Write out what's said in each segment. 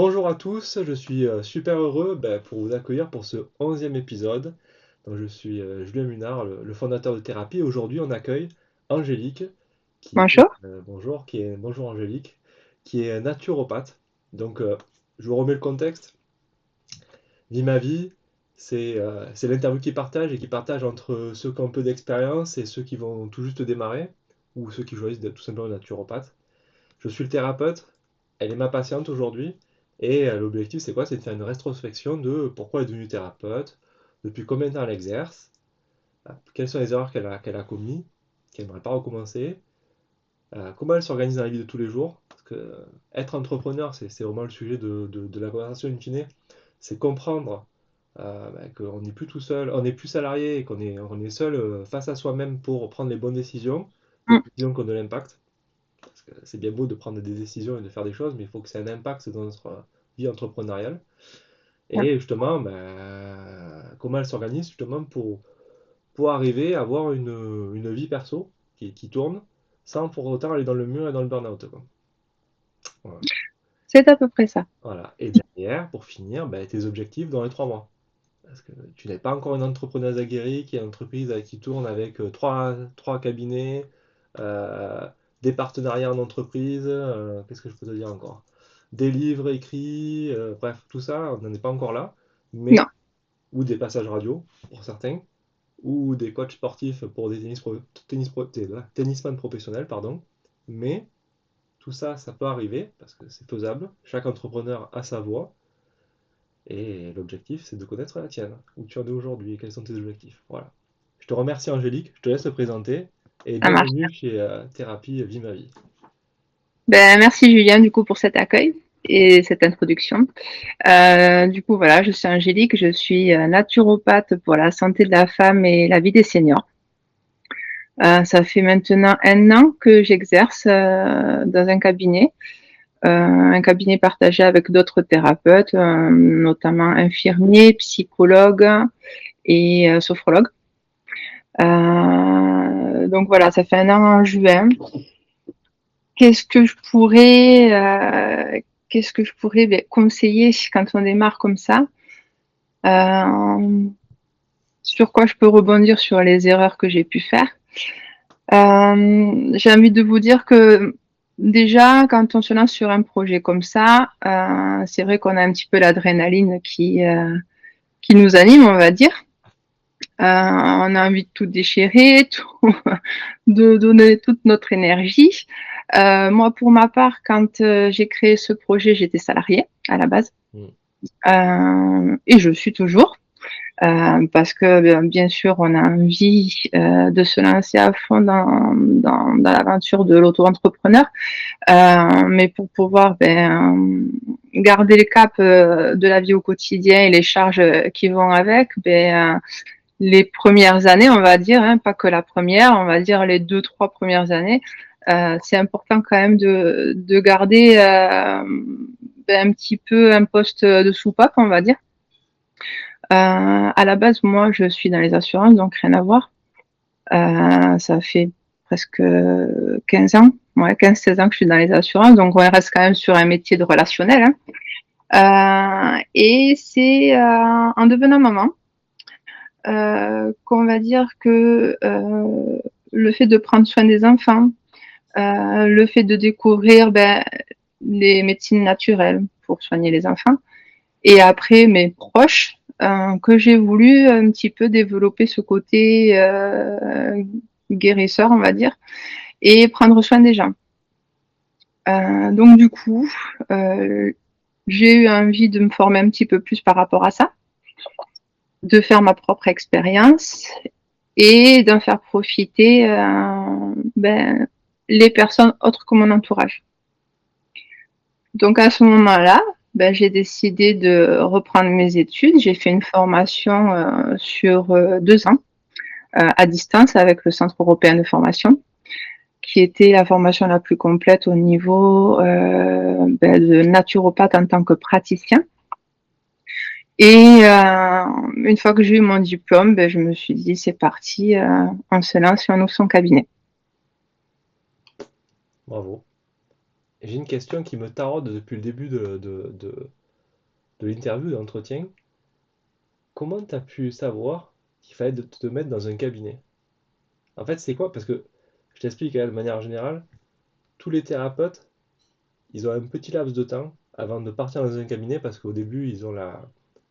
Bonjour à tous, je suis super heureux pour vous accueillir pour ce 11e épisode. Donc, je suis Julien Munard, le fondateur de Thérapie. Aujourd'hui, on accueille Angélique, Bonjour. bonjour Angélique, qui est naturopathe. Donc, je vous remets le contexte. Vie ma vie, c'est l'interview qui partage entre ceux qui ont un peu d'expérience et ceux qui vont tout juste démarrer, ou ceux qui choisissent d'être tout simplement naturopathe. Je suis le thérapeute, elle est ma patiente aujourd'hui, et l'objectif c'est quoi? C'est de faire une rétrospection de pourquoi elle est devenue thérapeute, depuis combien de temps elle exerce, quelles sont les erreurs qu'elle a commises, qu'elle n'aimerait pas recommencer, comment elle s'organise dans la vie de tous les jours, parce que être entrepreneur, c'est vraiment le sujet de la conversation in fine, c'est comprendre qu'on n'est plus tout seul, on n'est plus salarié et on est seul face à soi-même pour prendre les bonnes décisions, des Mm. décisions qui ont de l'impact. Parce que c'est bien beau de prendre des décisions et de faire des choses, mais il faut que ça ait un impact dans notre vie entrepreneuriale. Et justement, comment elle s'organise justement pour arriver à avoir une vie perso qui tourne sans pour autant aller dans le mur et dans le burn-out, quoi. Voilà. C'est à peu près ça. Voilà. Et derrière, pour finir, tes objectifs dans les 3 mois. Parce que tu n'es pas encore une entrepreneuse aguerrie qui est une entreprise qui tourne avec trois cabinets, euh, des partenariats en entreprise, qu'est-ce que je peux te dire encore? Des livres écrits, bref, tout ça, on n'en est pas encore là, mais, Non. ou des passages radio pour certains, ou des coachs sportifs pour des tennisman professionnels, pardon. Mais tout ça, ça peut arriver parce que c'est faisable. Chaque entrepreneur a sa voie. Et l'objectif, c'est de connaître la tienne, où tu en es aujourd'hui et quels sont tes objectifs. Voilà. Je te remercie Angélique, je te laisse te présenter et Ça marche. bienvenue chez Thérapie Vie ma vie. Merci Julien du coup pour cet accueil et cette introduction. Du coup voilà, je suis Angélique, je suis naturopathe pour la santé de la femme et la vie des seniors. Ça fait maintenant 1 an que j'exerce dans un cabinet partagé avec d'autres thérapeutes, notamment infirmiers, psychologues et sophrologues. Donc voilà, ça fait 1 an en juin. Qu'est-ce que je pourrais, conseiller quand on démarre comme ça? Sur quoi je peux rebondir sur les erreurs que j'ai pu faire? J'ai envie de vous dire que déjà, quand on se lance sur un projet comme ça, c'est vrai qu'on a un petit peu l'adrénaline qui nous anime, on va dire. On a envie de tout déchirer, de donner toute notre énergie. Moi, pour ma part, quand j'ai créé ce projet, j'étais salariée à la base. Mm. Et je suis toujours. Parce que bien sûr, on a envie de se lancer à fond dans l'aventure de l'auto-entrepreneur. Mais pour pouvoir garder le cap de la vie au quotidien et les charges qui vont avec, les premières années, on va dire, hein, pas que la première, on va dire les 2, 3 premières années, c'est important quand même de garder un petit peu un poste de soupape, on va dire. À la base, moi, je suis dans les assurances, donc rien à voir. Ça fait presque 15 ans, ouais, 15-16 ans que je suis dans les assurances, donc on reste quand même sur un métier de relationnel. Hein. Et c'est en devenant maman qu'on va dire que le fait de prendre soin des enfants, le fait de découvrir les médecines naturelles pour soigner les enfants, et après mes proches, que j'ai voulu un petit peu développer ce côté guérisseur, on va dire, et prendre soin des gens. Donc du coup, j'ai eu envie de me former un petit peu plus par rapport à ça, de faire ma propre expérience et d'en faire profiter les personnes autres que mon entourage. Donc à ce moment-là, j'ai décidé de reprendre mes études. J'ai fait une formation sur 2 ans à distance avec le Centre européen de formation, qui était la formation la plus complète au niveau de naturopathe en tant que praticien. Et une fois que j'ai eu mon diplôme, je me suis dit c'est parti, on se lance et on ouvre son cabinet. Bravo. j'ai une question qui me taraude depuis le début de l'interview, de l'entretien. Comment tu as pu savoir qu'il fallait te mettre dans un cabinet? En fait, c'est quoi? Parce que je t'explique de manière générale, tous les thérapeutes, ils ont un petit laps de temps avant de partir dans un cabinet parce qu'au début, ils ont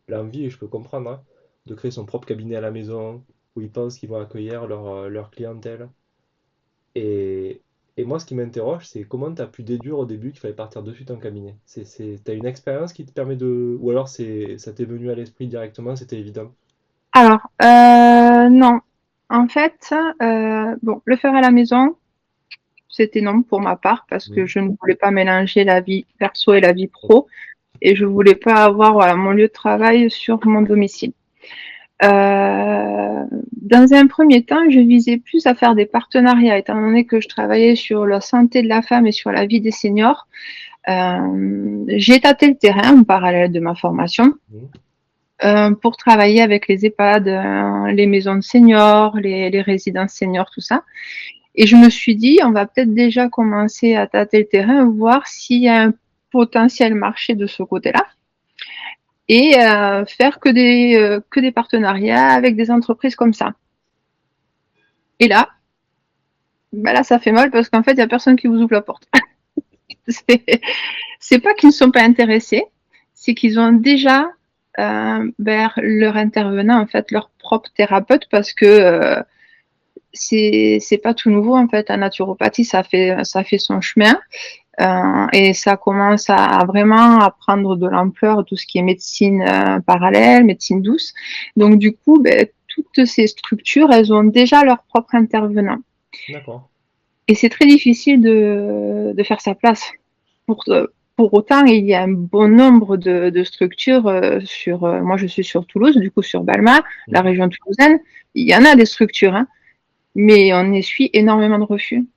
l'envie, et je peux comprendre, hein, de créer son propre cabinet à la maison où ils pensent qu'ils vont accueillir leur clientèle. Et, et moi, ce qui m'interroge, c'est comment tu as pu déduire au début qu'il fallait partir de suite en cabinet. T'as une expérience qui te permet de... Ou alors ça t'est venu à l'esprit directement, c'était évident. Alors, non. En fait, bon, le faire à la maison, c'était non pour ma part parce que Mhm. je ne voulais pas mélanger la vie perso et la vie pro et je voulais pas avoir voilà, mon lieu de travail sur mon domicile. Dans un premier temps, je visais plus à faire des partenariats, étant donné que je travaillais sur la santé de la femme et sur la vie des seniors. J'ai tâté le terrain en parallèle de ma formation Mhm. pour travailler avec les EHPAD, les maisons de seniors, les résidences seniors, tout ça. Et je me suis dit, on va peut-être déjà commencer à tâter le terrain, voir s'il y a un potentiel marché de ce côté-là et faire que des partenariats avec des entreprises comme ça. Et là, bah là, ça fait mal parce qu'en fait, il n'y a personne qui vous ouvre la porte. C'est pas qu'ils ne sont pas intéressés, c'est qu'ils ont déjà vers leur intervenant, en fait, leur propre thérapeute parce que c'est pas tout nouveau, en fait. La naturopathie, ça fait son chemin. Et ça commence à vraiment à prendre de l'ampleur, tout ce qui est médecine parallèle, médecine douce. Donc du coup, ben, toutes ces structures, elles ont déjà leur propre intervenant. D'accord. Et c'est très difficile de faire sa place. Pour autant, il y a un bon nombre de structures sur. Moi, je suis sur Toulouse, du coup sur Balma, la Mhm. région toulousaine. Il y en a des structures, hein, mais on essuie énormément de refus,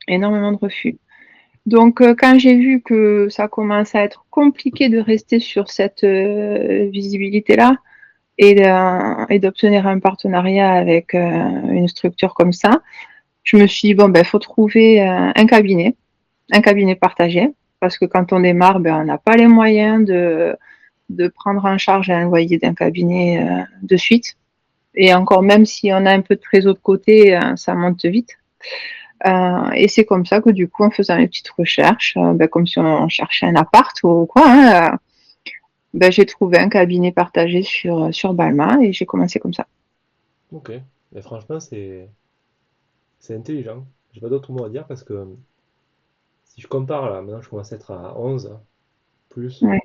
énormément de refus. Donc, quand j'ai vu que ça commence à être compliqué de rester sur cette visibilité-là et d'obtenir un partenariat avec une structure comme ça, je me suis dit, bon, ben, faut trouver un cabinet partagé, parce que quand on démarre, ben, on n'a pas les moyens de prendre en charge un loyer d'un cabinet de suite. Et encore, même si on a un peu de trésor de côté, ça monte vite. Et c'est comme ça que du coup, en faisant mes petites recherches, ben, comme si on cherchait un appart ou quoi, hein, ben, j'ai trouvé un cabinet partagé sur Balma et j'ai commencé comme ça. Ok. Mais franchement, c'est intelligent. J'ai pas d'autre mot à dire parce que si je compare là, maintenant je commence à être à 11 plus Ouais.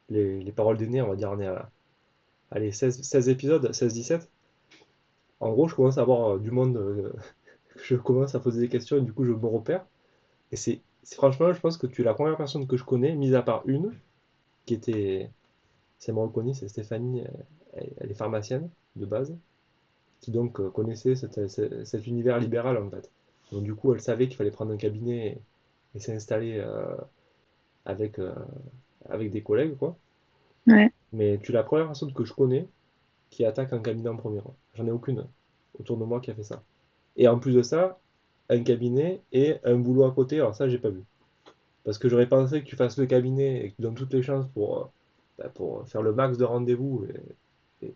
les paroles d'aînés, on va dire on est à allez, 16 épisodes, 16-17. En gros, je commence à avoir du monde, je commence à poser des questions et du coup je me repère. Et franchement, je pense que tu es la première personne que je connais, mis à part une, qui était, c'est moi reconnue, c'est Stéphanie, elle est pharmacienne de base, qui donc connaissait cet univers libéral en fait. Donc du coup, elle savait qu'il fallait prendre un cabinet et s'installer avec, avec des collègues, quoi. Ouais. Mais tu es la première personne que je connais qui attaque un cabinet en premier rang. J'en ai aucune autour de moi qui a fait ça. Et en plus de ça, un cabinet et un boulot à côté, alors ça, j'ai pas vu. Parce que j'aurais pensé que tu fasses le cabinet et que tu donnes toutes les chances pour faire le max de rendez-vous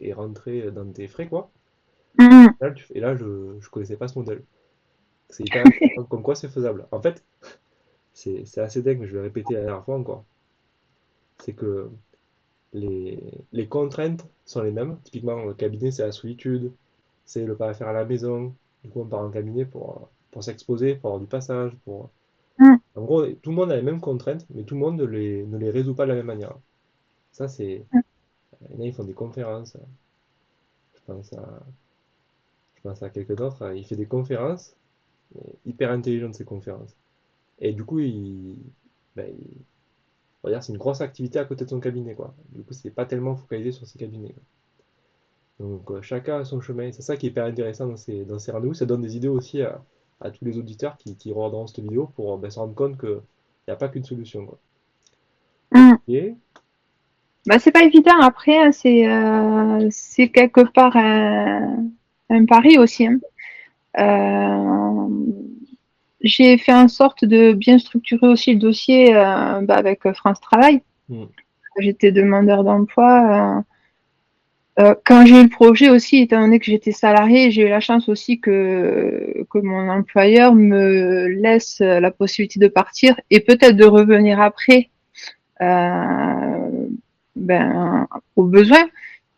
et rentrer dans tes frais, quoi. Mmh. Et là, je connaissais pas ce modèle. C'est hyper intéressant, comme quoi c'est faisable. En fait, c'est assez dingue, mais je vais répéter la dernière fois encore. C'est que les contraintes sont les mêmes. Typiquement, le cabinet, c'est la solitude, c'est le pas à faire à la maison. Du coup, on part en cabinet pour s'exposer, pour avoir du passage. Mmh. En gros, tout le monde a les mêmes contraintes, mais tout le monde ne les résout pas de la même manière. Ça, c'est. Il y en a, ils font des conférences. Je pense à, je pense à quelqu'un d'autre. Il fait des conférences, mais hyper intelligentes ces conférences. Et du coup, on va dire, c'est une grosse activité à côté de son cabinet, quoi. Du coup, c'est pas tellement focalisé sur ses cabinets, quoi. Donc chacun a son chemin. C'est ça qui est hyper intéressant dans ces rendez-vous. Ça donne des idées aussi à tous les auditeurs qui regarderont cette vidéo pour se rendre compte qu'il n'y a pas qu'une solution, quoi. Ok. Mmh. Bah, c'est pas évident après, hein, c'est quelque part un pari aussi, hein. j'ai fait en sorte de bien structurer aussi le dossier avec France Travail. Mm. J'étais demandeur d'emploi. Quand j'ai eu le projet aussi, étant donné que j'étais salariée, j'ai eu la chance aussi que mon employeur me laisse la possibilité de partir et peut-être de revenir après euh, ben, au besoin.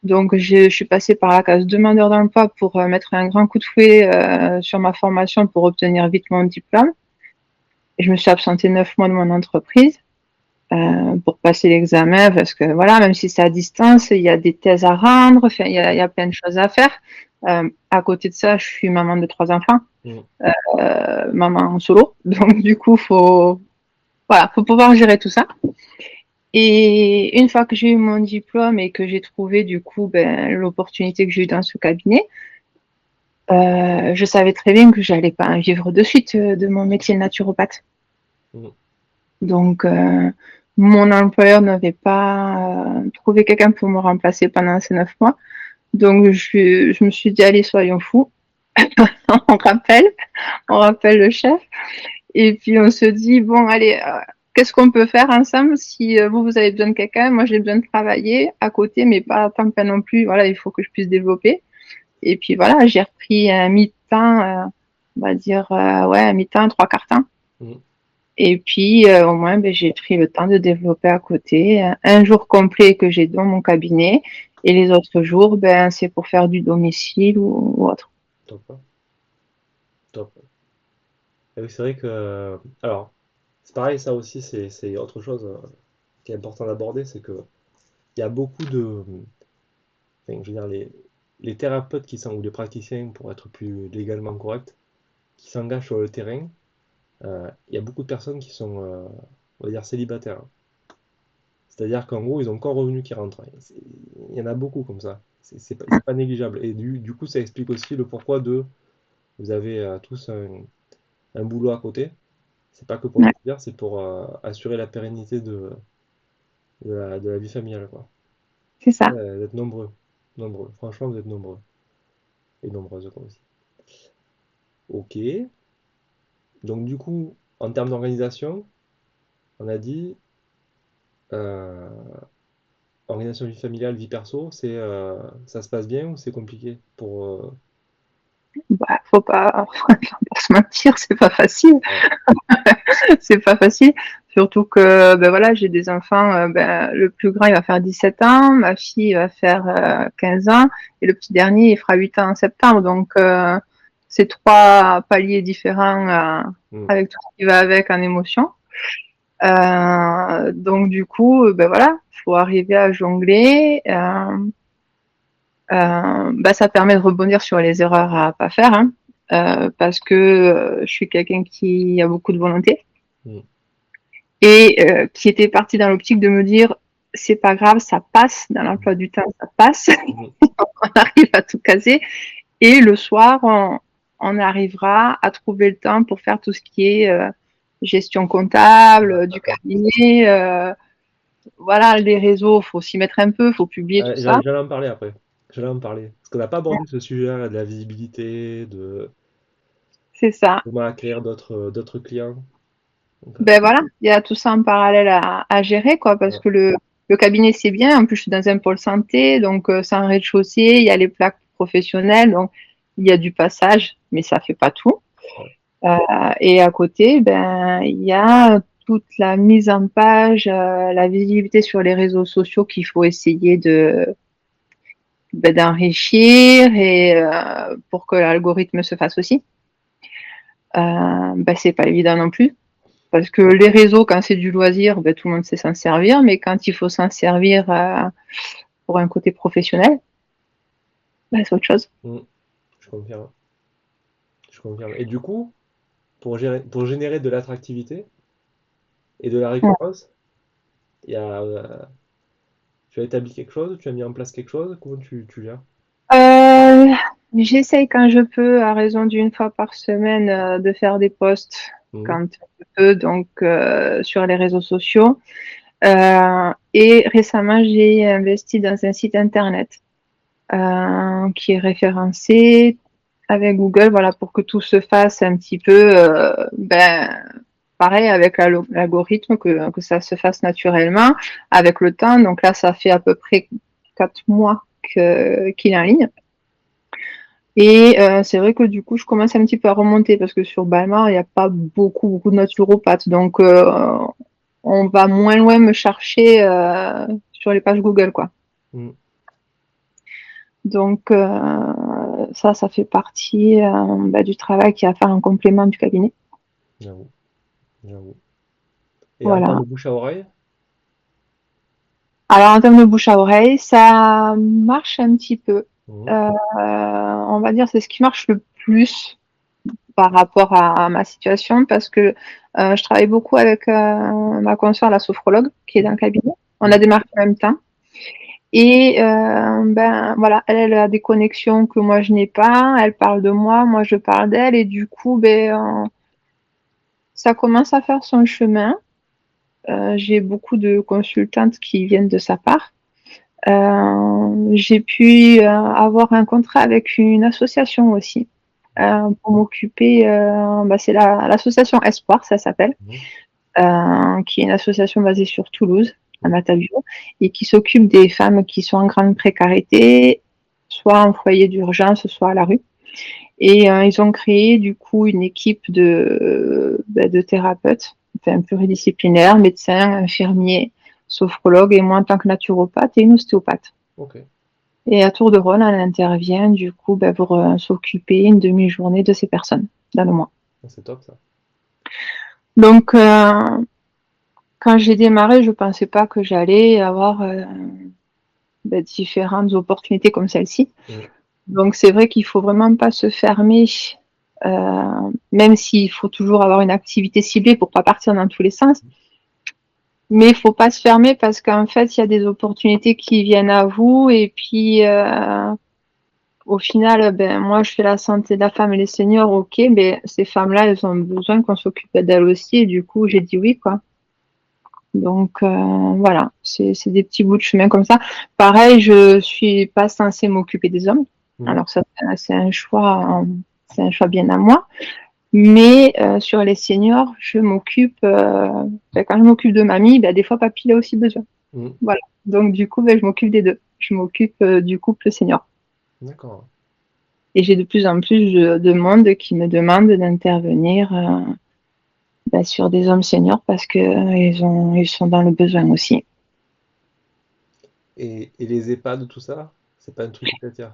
Donc, je suis passée par la case demandeur d'emploi pour mettre un grand coup de fouet sur ma formation pour obtenir vite mon diplôme. Et je me suis absentée 9 mois de mon entreprise pour passer l'examen parce que voilà, même si c'est à distance, il y a des thèses à rendre, enfin, il y a plein de choses à faire. À côté de ça, je suis maman de 3 enfants, Mm. maman en solo. Donc, du coup, faut pouvoir gérer tout ça. Et une fois que j'ai eu mon diplôme et que j'ai trouvé du coup l'opportunité que j'ai eue dans ce cabinet, je savais très bien que j'allais pas vivre de suite de mon métier de naturopathe. Mm. Donc mon employeur n'avait pas trouvé quelqu'un pour me remplacer pendant ces 9 mois. Donc je me suis dit allez soyons fous, on rappelle, on rappelle le chef et puis on se dit bon allez qu'est-ce qu'on peut faire ensemble si vous avez besoin de quelqu'un, moi j'ai besoin de travailler à côté mais pas à temps plein non plus. Voilà, il faut que je puisse développer. Et puis voilà, j'ai repris un mi-temps, on va dire ouais, un mi-temps, trois quarts temps. Mm. Et puis au moins j'ai pris le temps de développer à côté un jour complet que j'ai dans mon cabinet et les autres jours c'est pour faire du domicile ou autre. Top, hein. Top. Et oui, c'est vrai que. Alors, c'est pareil, ça aussi, c'est autre chose qui est important d'aborder, c'est que il y a beaucoup de. Enfin, je veux dire, les thérapeutes ou les praticiens, pour être plus légalement correct, qui s'engagent sur le terrain, il y a beaucoup de personnes qui sont, on va dire, célibataires. C'est-à-dire qu'en gros, ils ont qu'un revenu qui rentre. Il y en a beaucoup comme ça. C'est pas négligeable. Et du coup, ça explique aussi le pourquoi vous avez tous un boulot à côté. C'est pas que pour le Ouais, plaisir, c'est pour assurer la pérennité de la vie familiale, quoi. c'est ça. D'être nombreux. Nombreux. Franchement, vous êtes nombreux. Et nombreuses, quoi aussi. Ok. Donc, du coup, en termes d'organisation, on a dit euh, organisation vie familiale, vie perso, ça se passe bien ou c'est compliqué pour. Faut pas se mentir, c'est pas facile. Ouais. C'est pas facile. Surtout que voilà, j'ai des enfants, le plus grand il va faire 17 ans, ma fille va faire 15 ans et le petit dernier il fera 8 ans en septembre. Donc c'est trois paliers différents Mm. avec tout ce qui va avec en émotion. Donc du coup, voilà, faut arriver à jongler. Ça permet de rebondir sur les erreurs à pas faire, hein, parce que je suis quelqu'un qui a beaucoup de volonté Mm. et qui était parti dans l'optique de me dire c'est pas grave, ça passe dans l'emploi du temps, ça passe, Mm. on arrive à tout caser et le soir on arrivera à trouver le temps pour faire tout ce qui est gestion comptable, Ouais, du d'accord. cabinet, voilà les réseaux, faut s'y mettre un peu, faut publier tout ça, J'allais en parler après. J'allais en parler. Parce qu'on n'a pas abordé ce sujet-là de la visibilité, de c'est ça. comment acquérir d'autres clients. Donc, Voilà, il y a tout ça en parallèle à gérer, quoi, parce ouais, que le cabinet, c'est bien. En plus, je suis dans un pôle santé, donc c'est un rez-de-chaussée, il y a les plaques professionnelles, donc il y a du passage, mais ça fait pas tout. ouais. Euh, et à côté, il y a toute la mise en page, la visibilité sur les réseaux sociaux qu'il faut essayer d'enrichir et pour que l'algorithme se fasse aussi. C'est pas évident non plus. Parce que les réseaux, quand c'est du loisir, tout le monde sait s'en servir, mais quand il faut s'en servir pour un côté professionnel, c'est autre chose. Mm. Je confirme. Je confirme. Et du coup, pour générer de l'attractivité et de la récurrence, il y a, tu as établi quelque chose, tu as mis en place quelque chose, comment tu viens? Euh, J'essaye quand je peux, à raison d'une fois par semaine, de faire des posts Mhm. quand je peux, donc sur les réseaux sociaux. Et récemment, j'ai investi dans un site internet qui est référencé. avec Google, voilà, pour que tout se fasse un petit peu, pareil avec l'algorithme, que ça se fasse naturellement avec le temps. Donc là, ça fait à peu près 4 mois qu'il est en ligne. Et c'est vrai que du coup, je commence un petit peu à remonter parce que sur Balmar, il n'y a pas beaucoup de naturopathes. Donc, on va moins loin me chercher sur les pages Google, quoi. Mm. Donc, ça fait partie du travail qu'il y a à faire en complément du cabinet. J'avoue, j'avoue. Et en termes Voilà. de bouche à oreille? Alors, en termes de bouche à oreille, ça marche un petit peu. Mhm. On va dire c'est ce qui marche le plus par rapport à ma situation parce que je travaille beaucoup avec ma consoeur, la sophrologue, qui est dans le cabinet. On a Mhm. démarré en même temps. Et voilà, elle a des connexions que moi je n'ai pas. Elle parle de moi je parle d'elle. Et du coup, ça commence à faire son chemin. J'ai beaucoup de consultantes qui viennent de sa part. J'ai pu avoir un contrat avec une association aussi pour m'occuper. C'est l'association Espoir, ça s'appelle, Mhm. qui est une association basée sur Toulouse, à Matavio, et qui s'occupe des femmes qui sont en grande précarité, soit en foyer d'urgence, soit à la rue. Et ils ont créé du coup une équipe de thérapeutes, enfin, pluridisciplinaires, médecins, infirmiers, sophrologues, et moi en tant que naturopathe et une ostéopathe. Ok. Et à tour de rôle, on intervient du coup pour s'occuper une demi-journée de ces personnes dans le mois. Ah, c'est top ça. Donc, quand j'ai démarré, je ne pensais pas que j'allais avoir différentes opportunités comme celle-ci. Mhm. Donc, c'est vrai qu'il ne faut vraiment pas se fermer, même s'il faut toujours avoir une activité ciblée pour ne pas partir dans tous les sens. Mais il ne faut pas se fermer parce qu'en fait, il y a des opportunités qui viennent à vous et puis au final, moi, je fais la santé de la femme et les seniors, ok, mais ces femmes-là, elles ont besoin qu'on s'occupe d'elles aussi, et du coup, j'ai dit oui, quoi. Donc, voilà, c'est des petits bouts de chemin comme ça. Pareil, je suis pas censée m'occuper des hommes. Mhm. Alors, ça, c'est un choix bien à moi. Mais sur les seniors, quand je m'occupe de mamie, des fois, papy, il a aussi besoin. Mhm. Voilà. Donc, du coup, je m'occupe des deux. Je m'occupe du couple senior. D'accord. Et j'ai de plus en plus de monde qui me demande d'intervenir sur des hommes seniors parce que ils sont dans le besoin aussi. Et les EHPAD, tout ça, c'est pas un truc qui t'attire?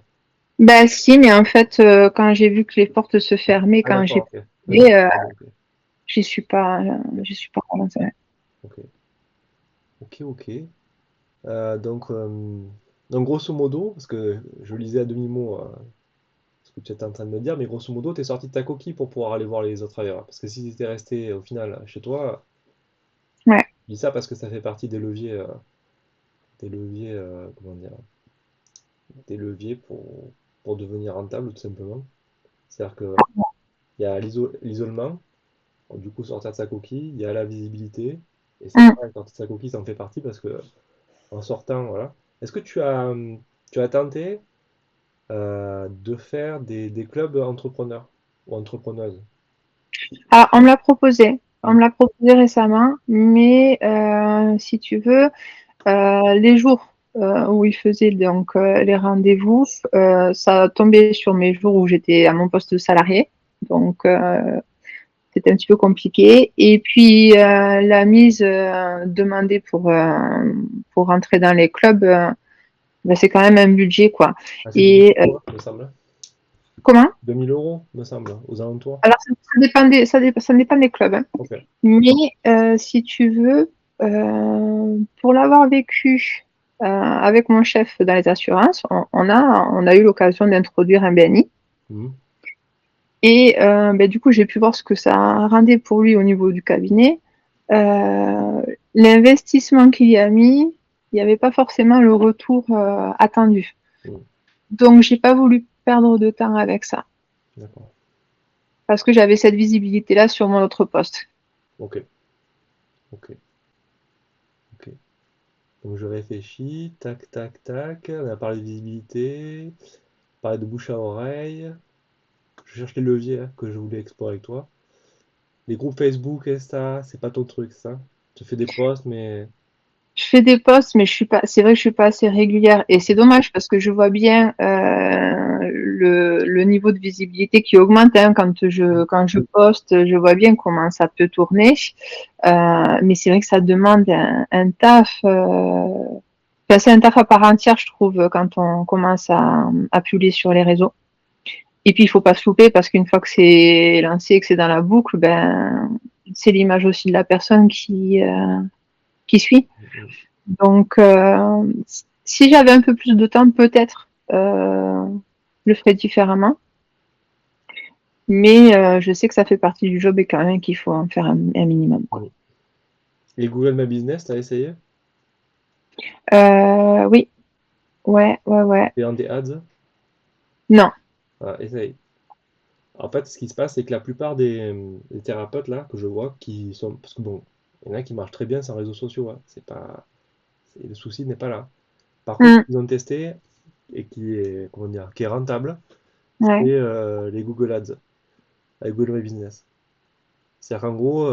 Ben si, mais en fait, quand j'ai vu que les portes se fermaient, Ah quand j'ai d'accord, ok. Ouais, postulé, ok. j'y suis pas commencé. Ok, ok, ok. Donc, grosso modo, parce que je lisais à demi-mot ce que tu étais en train de me dire, mais grosso modo, tu es sorti de ta coquille pour pouvoir aller voir les autres ailleurs. Parce que si tu étais resté au final chez toi, Ouais. je dis ça parce que ça fait partie des leviers, comment dire, des leviers pour devenir rentable tout simplement. C'est-à-dire que il y a l'isolement, du coup sortir de sa coquille, il y a la visibilité, et c'est Mm. vrai, sortir de sa coquille, ça en fait partie parce que en sortant, voilà. Est-ce que tu as tenté de faire des clubs entrepreneurs ou entrepreneuses? Ah, on me l'a proposé. On Mm. me l'a proposé récemment, mais si tu veux, les jours où ils faisaient donc les rendez-vous, ça tombait sur mes jours où j'étais à mon poste de salarié. Donc, c'était un petit peu compliqué. Et puis, la mise demandée pour rentrer dans les clubs, c'est quand même un budget, quoi. Ah, c'est 2000 Et euros, hein, me semble. comment? 2000 euros, me semble, aux alentours. Alors, ça dépend des clubs, hein. Ok. Mais si tu veux, pour l'avoir vécu avec mon chef dans les assurances, on a eu l'occasion d'introduire un BNI. Mhm. Et du coup, j'ai pu voir ce que ça rendait pour lui au niveau du cabinet. Euh, L'investissement qu'il y a mis, il n'y avait pas forcément le retour attendu. Mhm. Donc, j'ai pas voulu perdre de temps avec ça D'accord. parce que j'avais cette visibilité-là sur mon autre poste. Ok. Ok. Ok. Donc je réfléchis, tac, tac, tac. On a parlé de visibilité, parlé de bouche à oreille. je cherche les leviers hein, que je voulais explorer avec toi. Les groupes Facebook, Insta, c'est pas ton truc, ça. Tu fais des posts, mais Je fais des posts, mais je suis pas. C'est vrai que je suis pas assez régulière, et c'est dommage parce que je vois bien le niveau de visibilité qui augmente hein, quand je poste. Je vois bien comment ça peut tourner, mais c'est vrai que ça demande un taf. Enfin, c'est un taf à part entière, je trouve, quand on commence à publier sur les réseaux. Et puis il faut pas se louper parce qu'une fois que c'est lancé, que c'est dans la boucle, ben c'est l'image aussi de la personne qui suit. Donc, si j'avais un peu plus de temps, peut-être, je le ferais différemment. Mais je sais que ça fait partie du job et quand même qu'il faut en faire un minimum, quoi. mm. Et Google My Business, t'as essayé? Oui, ouais, ouais, ouais. Et en des ads? Non. Ah, essaye. En fait, ce qui se passe, c'est que la plupart des thérapeutes là que je vois, qui sont, parce que bon, il y en a qui marchent très bien sans réseaux sociaux, hein, c'est pas, le souci n'est pas là. Par contre, ce Mm, qu'ils ont testé et qui est, comment dire, qui est rentable, c'est ouais. les Google Ads avec Google My Business. C'est-à-dire qu'en gros,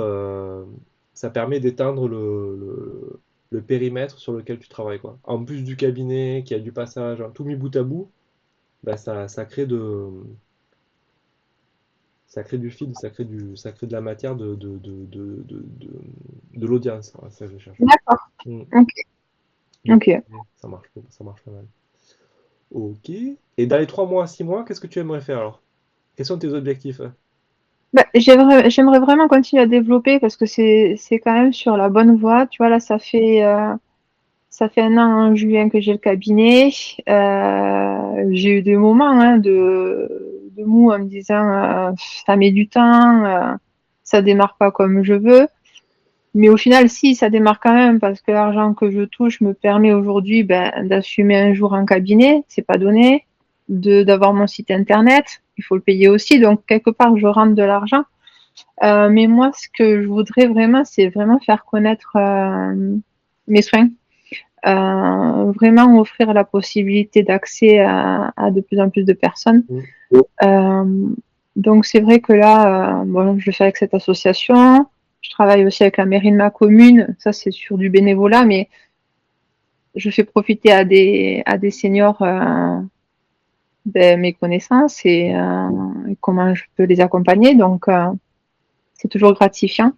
ça permet d'étendre le périmètre sur lequel tu travailles, quoi. En plus du cabinet qui a du passage, hein, tout mis bout à bout, bah, ça crée du feed, ça crée de la matière de l'audience. Voilà, c'est ça que je cherche. D'accord. Mm. Ok. Du coup, Ok. ça marche pas mal. Ok. Et dans les 3 mois, 6 mois, qu'est-ce que tu aimerais faire alors? Quels sont tes objectifs? Bah, j'aimerais vraiment continuer à développer parce que c'est quand même sur la bonne voie. Tu vois, là, ça fait un an en juin que j'ai le cabinet. J'ai eu des moments hein, de mou en me disant ça met du temps, ça démarre pas comme je veux. Mais au final, si, ça démarre quand même parce que l'argent que je touche me permet aujourd'hui ben, d'assumer un jour un cabinet, c'est pas donné, d'avoir mon site internet, il faut le payer aussi. Donc quelque part, je rentre de l'argent. Mais moi, ce que je voudrais vraiment, c'est vraiment faire connaître mes soins, vraiment offrir la possibilité d'accès à de plus en plus de personnes. Mm. Euh, donc c'est vrai que là, bon, je le fais avec cette association. Je travaille aussi avec la mairie de ma commune. Ça, c'est sur du bénévolat, mais je fais profiter à des seniors de mes connaissances et comment je peux les accompagner. Donc, c'est toujours gratifiant.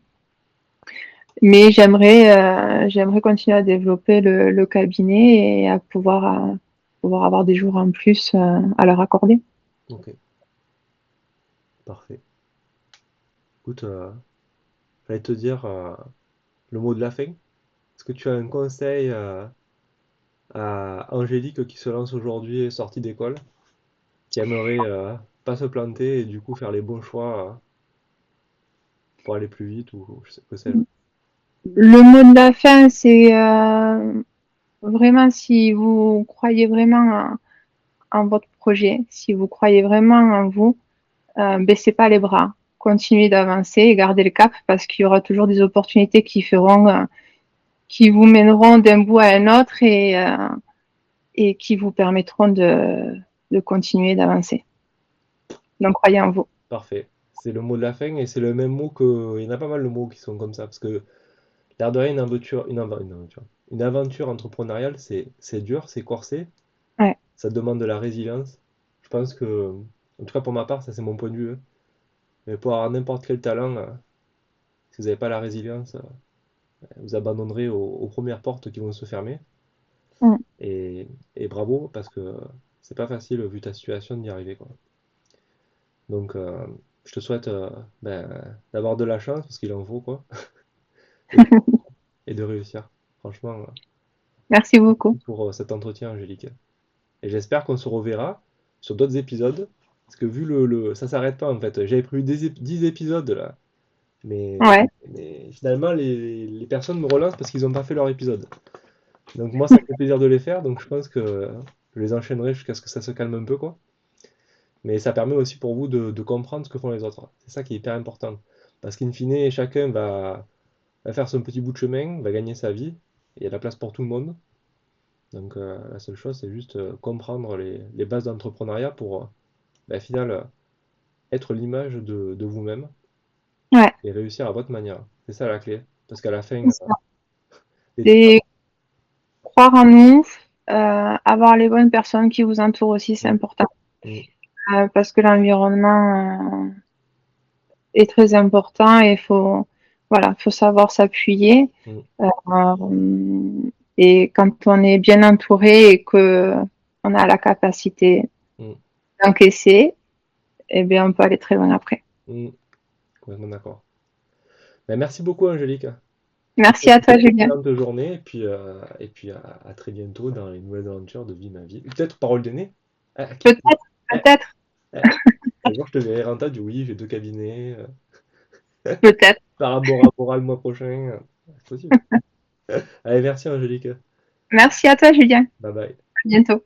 Mais j'aimerais continuer à développer le cabinet et à pouvoir avoir des jours en plus à leur accorder. Ok, parfait. Écoute, j'allais te dire le mot de la fin. Est-ce que tu as un conseil à Angélique qui se lance aujourd'hui, sortie d'école, qui aimerait pas se planter et du coup faire les bons choix pour aller plus vite ou je sais que sais-je. Le mot de la fin, c'est vraiment si vous croyez vraiment en votre projet, si vous croyez vraiment en vous, baissez pas les bras, continuez d'avancer et gardez le cap parce qu'il y aura toujours des opportunités qui vous mèneront d'un bout à un autre et qui vous permettront de continuer d'avancer. Donc croyez en vous. Parfait. C'est le mot de la fin et c'est le même mot que. Il y en a pas mal de mots qui sont comme ça parce que l'air de rien, une aventure entrepreneuriale, c'est dur, c'est corsé, Ouais. ça demande de la résilience. Je pense que, en tout cas pour ma part, ça c'est mon point de vue, hein. Mais pour avoir n'importe quel talent, si vous n'avez pas la résilience, vous abandonnerez aux premières portes qui vont se fermer. Mm. Et, et bravo, parce que c'est pas facile, vu ta situation, d'y arriver, quoi. Donc, je te souhaite d'avoir de la chance, parce qu'il en faut, quoi, et, et de réussir. Franchement, Merci beaucoup. pour cet entretien, Angélique. Et j'espère qu'on se reverra sur d'autres épisodes, parce que vu ça s'arrête pas, en fait. J'avais prévu 10 épisodes, là. Ouais. Mais finalement, les personnes me relancent parce qu'ils n'ont pas fait leur épisode. Donc moi, ça me fait plaisir de les faire, donc je pense que je les enchaînerai jusqu'à ce que ça se calme un peu, quoi. Mais ça permet aussi pour vous de comprendre ce que font les autres. C'est ça qui est hyper important. Parce qu'in fine, chacun va faire son petit bout de chemin, va gagner sa vie, et il y a de la place pour tout le monde. Donc la seule chose, c'est juste comprendre les bases d'entrepreneuriat pour, au final, être l'image de vous-même Ouais, et réussir à votre manière. C'est ça la clé. Parce qu'à la fin, c'est ça. les- Et croire en nous, avoir les bonnes personnes qui vous entourent aussi, c'est Mm, important. mm, Parce que l'environnement est très important et voilà, faut savoir s'appuyer. mm, Et quand on est bien entouré et que on a la capacité mm, d'encaisser, eh bien, on peut aller très loin après. mm. Complètement d'accord. Ben, merci beaucoup, Angélique. Je te Merci souhaite à toi, une Julien. excellente journée et puis à très bientôt dans les nouvelles aventures de Vie ma vie. Peut-être parole d'aîné. Ah, qui sait. Peut-être, Eh, peut-être, eh. Un jour, je te verrai rentable du oui, j'ai 2 cabinets. peut-être. Par rapport à Bora le mois prochain. C'est possible. Allez, merci, Angélique. Merci à toi, Julien. Bye bye. À bientôt.